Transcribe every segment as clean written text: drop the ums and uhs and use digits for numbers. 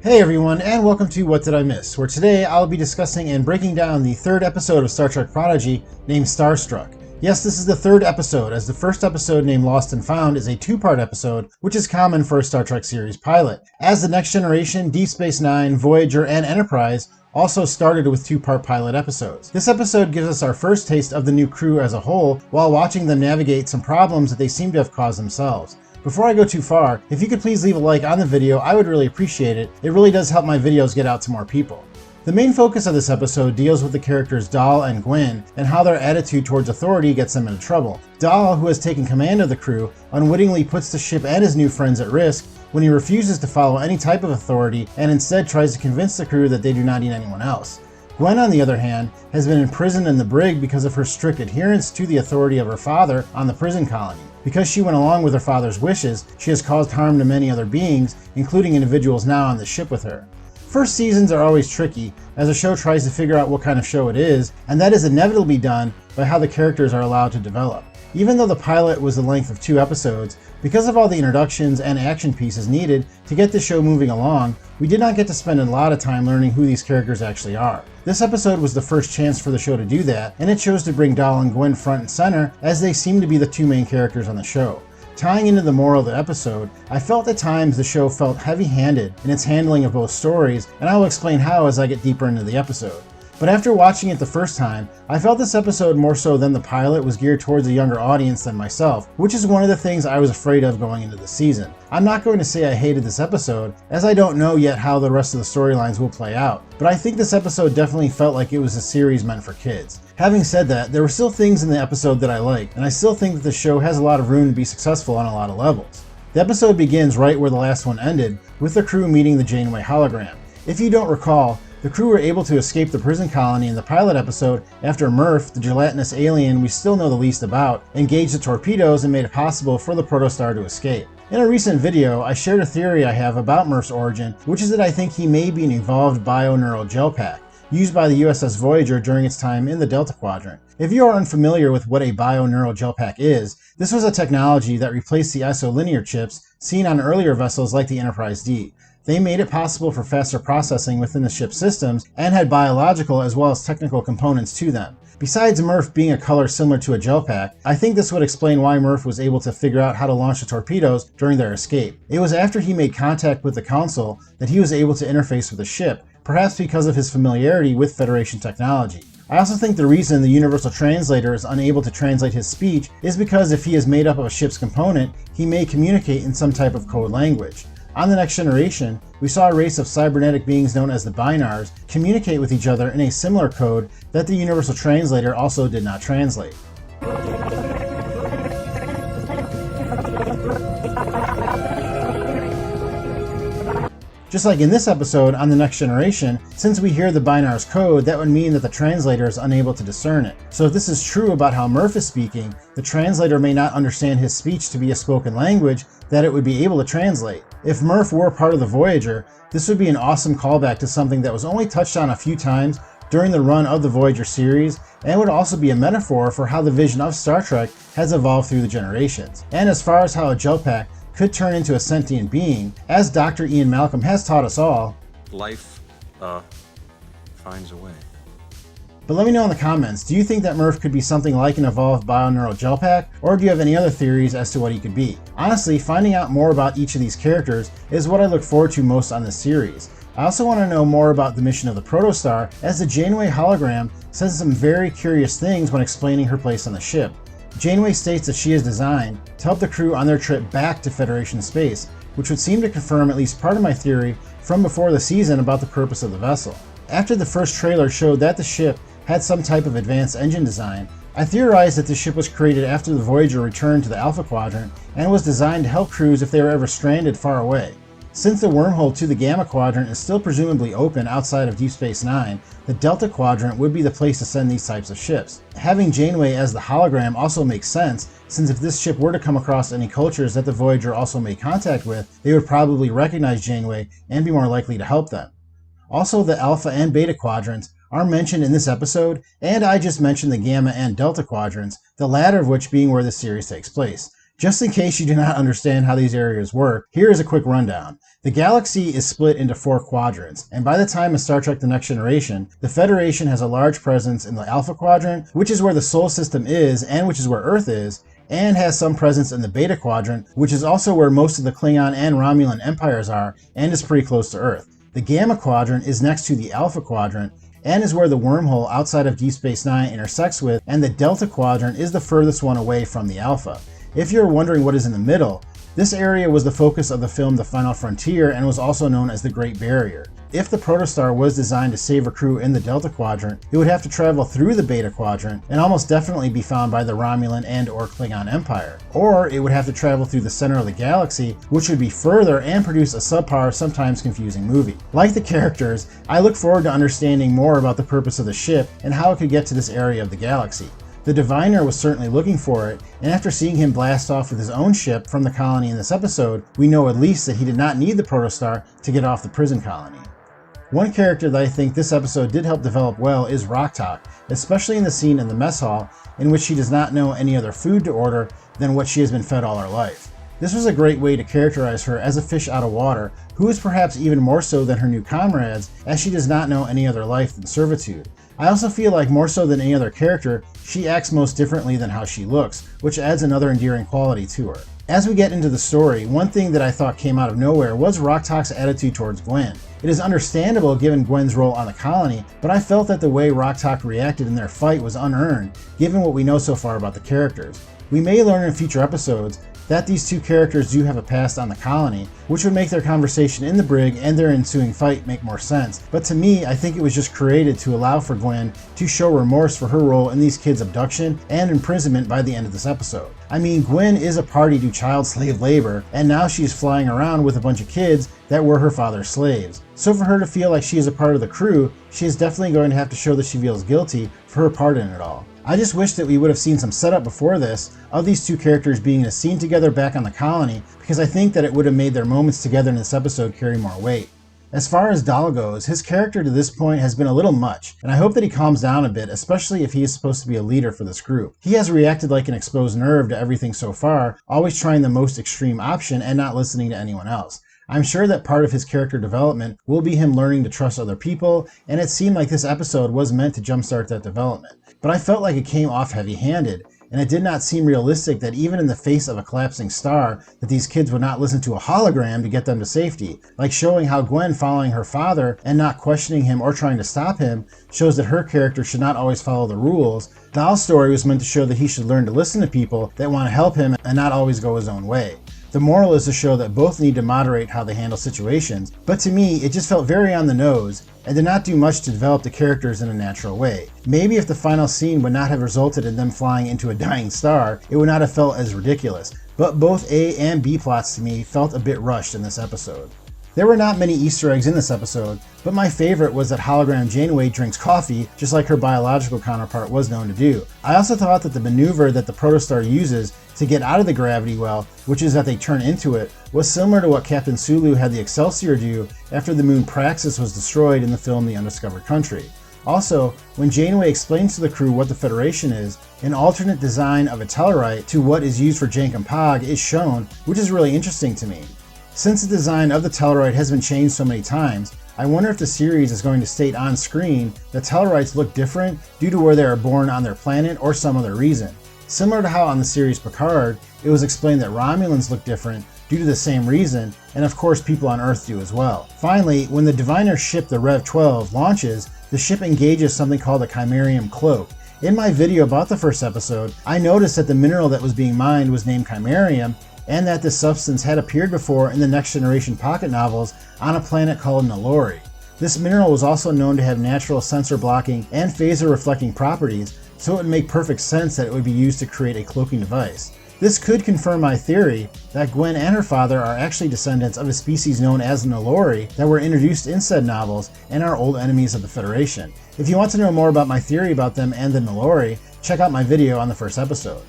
Hey everyone, and welcome to What Did I Miss?, where today I'll be discussing and breaking down the third episode of Star Trek Prodigy named Starstruck. Yes, this is the third episode, as the first episode named Lost and Found is a two-part episode, which is common for a Star Trek series pilot, as the Next Generation, Deep Space Nine, Voyager, and Enterprise also started with two-part pilot episodes. This episode gives us our first taste of the new crew as a whole, while watching them navigate some problems that they seem to have caused themselves. Before I go too far, if you could please leave a like on the video, I would really appreciate it. It really does help my videos get out to more people. The main focus of this episode deals with the characters Dal and Gwyn, and how their attitude towards authority gets them into trouble. Dal, who has taken command of the crew, unwittingly puts the ship and his new friends at risk when he refuses to follow any type of authority and instead tries to convince the crew that they do not need anyone else. Gwyn, on the other hand, has been imprisoned in the brig because of her strict adherence to the authority of her father on the prison colony. Because she went along with her father's wishes, she has caused harm to many other beings, including individuals now on the ship with her. First seasons are always tricky, as a show tries to figure out what kind of show it is, and that is inevitably done by how the characters are allowed to develop. Even though the pilot was the length of 2 episodes, because of all the introductions and action pieces needed to get the show moving along, we did not get to spend a lot of time learning who these characters actually are. This episode was the first chance for the show to do that, and it chose to bring Dal and Gwyn front and center, as they seem to be the 2 main characters on the show. Tying into the moral of the episode, I felt at times the show felt heavy-handed in its handling of both stories, and I will explain how as I get deeper into the episode. But after watching it the first time, I felt this episode more so than the pilot was geared towards a younger audience than myself, which is one of the things I was afraid of going into the season. I'm not going to say I hated this episode, as I don't know yet how the rest of the storylines will play out, but I think this episode definitely felt like it was a series meant for kids. Having said that, there were still things in the episode that I liked, and I still think that the show has a lot of room to be successful on a lot of levels. The episode begins right where the last one ended, with the crew meeting the Janeway hologram. If you don't recall, the crew were able to escape the prison colony in the pilot episode after Murf, the gelatinous alien we still know the least about, engaged the torpedoes and made it possible for the Protostar to escape. In a recent video, I shared a theory I have about Murf's origin, which is that I think he may be an evolved bio-neural gel pack, used by the USS Voyager during its time in the Delta Quadrant. If you are unfamiliar with what a bio-neural gel pack is, this was a technology that replaced the isolinear chips seen on earlier vessels like the Enterprise D. They made it possible for faster processing within the ship's systems and had biological as well as technical components to them. Besides Murf being a color similar to a gel pack, I think this would explain why Murf was able to figure out how to launch the torpedoes during their escape. It was after he made contact with the Council that he was able to interface with the ship, perhaps because of his familiarity with Federation technology. I also think the reason the Universal Translator is unable to translate his speech is because if he is made up of a ship's component, he may communicate in some type of code language. On the Next Generation, we saw a race of cybernetic beings known as the Binars communicate with each other in a similar code that the Universal Translator also did not translate. Just like in this episode on the Next Generation, since we hear the Binar's code, that would mean that the translator is unable to discern it. So if this is true about how Murf is speaking, the translator may not understand his speech to be a spoken language that it would be able to translate. If Murf were part of the Voyager, this would be an awesome callback to something that was only touched on a few times during the run of the Voyager series, and would also be a metaphor for how the vision of Star Trek has evolved through the generations. And as far as how a gel pack could turn into a sentient being, as Dr. Ian Malcolm has taught us all, life finds a way. But let me know in the comments, do you think that Murf could be something like an evolved bio-neural gel pack, or do you have any other theories as to what he could be? Honestly, finding out more about each of these characters is what I look forward to most on this series. I also want to know more about the mission of the Protostar, as the Janeway hologram says some very curious things when explaining her place on the ship. Janeway states that she is designed to help the crew on their trip back to Federation space, which would seem to confirm at least part of my theory from before the season about the purpose of the vessel. After the first trailer showed that the ship had some type of advanced engine design, I theorized that the ship was created after the Voyager returned to the Alpha Quadrant and was designed to help crews if they were ever stranded far away. Since the wormhole to the Gamma Quadrant is still presumably open outside of Deep Space Nine, the Delta Quadrant would be the place to send these types of ships. Having Janeway as the hologram also makes sense, since if this ship were to come across any cultures that the Voyager also made contact with, they would probably recognize Janeway and be more likely to help them. Also, the Alpha and Beta Quadrants are mentioned in this episode, and I just mentioned the Gamma and Delta Quadrants, the latter of which being where the series takes place. Just in case you do not understand how these areas work, here is a quick rundown. The galaxy is split into 4 quadrants, and by the time of Star Trek The Next Generation, the Federation has a large presence in the Alpha Quadrant, which is where the Sol system is and which is where Earth is, and has some presence in the Beta Quadrant, which is also where most of the Klingon and Romulan empires are, and is pretty close to Earth. The Gamma Quadrant is next to the Alpha Quadrant, and is where the wormhole outside of Deep Space Nine intersects with, and the Delta Quadrant is the furthest one away from the Alpha. If you're wondering what is in the middle, this area was the focus of the film The Final Frontier and was also known as the Great Barrier. If the Protostar was designed to save a crew in the Delta Quadrant, it would have to travel through the Beta Quadrant and almost definitely be found by the Romulan and or Klingon Empire. Or it would have to travel through the center of the galaxy, which would be further and produce a subpar, sometimes confusing movie. Like the characters, I look forward to understanding more about the purpose of the ship and how it could get to this area of the galaxy. The Diviner was certainly looking for it, and after seeing him blast off with his own ship from the colony in this episode, we know at least that he did not need the Protostar to get off the prison colony. One character that I think this episode did help develop well is Rok-Tahk, especially in the scene in the mess hall in which she does not know any other food to order than what she has been fed all her life. This was a great way to characterize her as a fish out of water, who is perhaps even more so than her new comrades, as she does not know any other life than servitude. I also feel like more so than any other character, she acts most differently than how she looks, which adds another endearing quality to her. As we get into the story, one thing that I thought came out of nowhere was Rok-Tahk's attitude towards Gwyn. It is understandable given Gwyn's role on the colony, but I felt that the way Rok-Tahk reacted in their fight was unearned, given what we know so far about the characters. We may learn in future episodes that these two characters do have a past on the colony, which would make their conversation in the brig and their ensuing fight make more sense. But to me, I think it was just created to allow for Gwyn to show remorse for her role in these kids' abduction and imprisonment by the end of this episode. I mean, Gwyn is a party to child slave labor, and now she's flying around with a bunch of kids that were her father's slaves. So for her to feel like she is a part of the crew, she is definitely going to have to show that she feels guilty for her part in it all. I just wish that we would have seen some setup before this of these two characters being in a scene together back on the colony, because I think that it would have made their moments together in this episode carry more weight. As far as Dal goes, his character to this point has been a little much, and I hope that he calms down a bit, especially if he is supposed to be a leader for this group. He has reacted like an exposed nerve to everything so far, always trying the most extreme option and not listening to anyone else. I'm sure that part of his character development will be him learning to trust other people, and it seemed like this episode was meant to jumpstart that development. But I felt like it came off heavy-handed, and it did not seem realistic that even in the face of a collapsing star, that these kids would not listen to a hologram to get them to safety. Like showing how Gwyn following her father and not questioning him or trying to stop him shows that her character should not always follow the rules. Dal's story was meant to show that he should learn to listen to people that want to help him and not always go his own way. The moral is to show that both need to moderate how they handle situations, but to me, it just felt very on the nose and did not do much to develop the characters in a natural way. Maybe if the final scene would not have resulted in them flying into a dying star, it would not have felt as ridiculous, but both A and B plots to me felt a bit rushed in this episode. There were not many Easter eggs in this episode, but my favorite was that hologram Janeway drinks coffee, just like her biological counterpart was known to do. I also thought that the maneuver that the Protostar uses to get out of the gravity well, which is that they turn into it, was similar to what Captain Sulu had the Excelsior do after the moon Praxis was destroyed in the film The Undiscovered Country. Also, when Janeway explains to the crew what the Federation is, an alternate design of a Tellarite to what is used for Jankum Pog is shown, which is really interesting to me. Since the design of the Tellarite has been changed so many times, I wonder if the series is going to state on screen that Tellarites look different due to where they are born on their planet or some other reason. Similar to how on the series Picard, it was explained that Romulans look different due to the same reason, and of course people on Earth do as well. Finally, when the Diviner ship, the Rev-12, launches, the ship engages something called the Chimerium Cloak. In my video about the first episode, I noticed that the mineral that was being mined was named Chimerium, and that this substance had appeared before in the Next Generation pocket novels on a planet called Nalori. This mineral was also known to have natural sensor blocking and phaser reflecting properties, so it would make perfect sense that it would be used to create a cloaking device. This could confirm my theory that Gwyn and her father are actually descendants of a species known as Nalori that were introduced in said novels and are old enemies of the Federation. If you want to know more about my theory about them and the Nalori, check out my video on the first episode.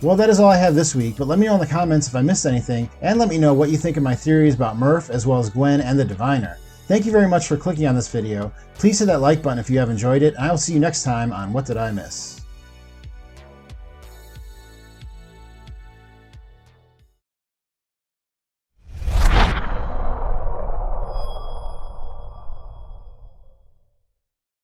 Well, that is all I have this week, but let me know in the comments if I missed anything, and let me know what you think of my theories about Murf as well as Gwyn and the Diviner. Thank you very much for clicking on this video. Please hit that like button if you have enjoyed it, and I will see you next time on What Did I Miss?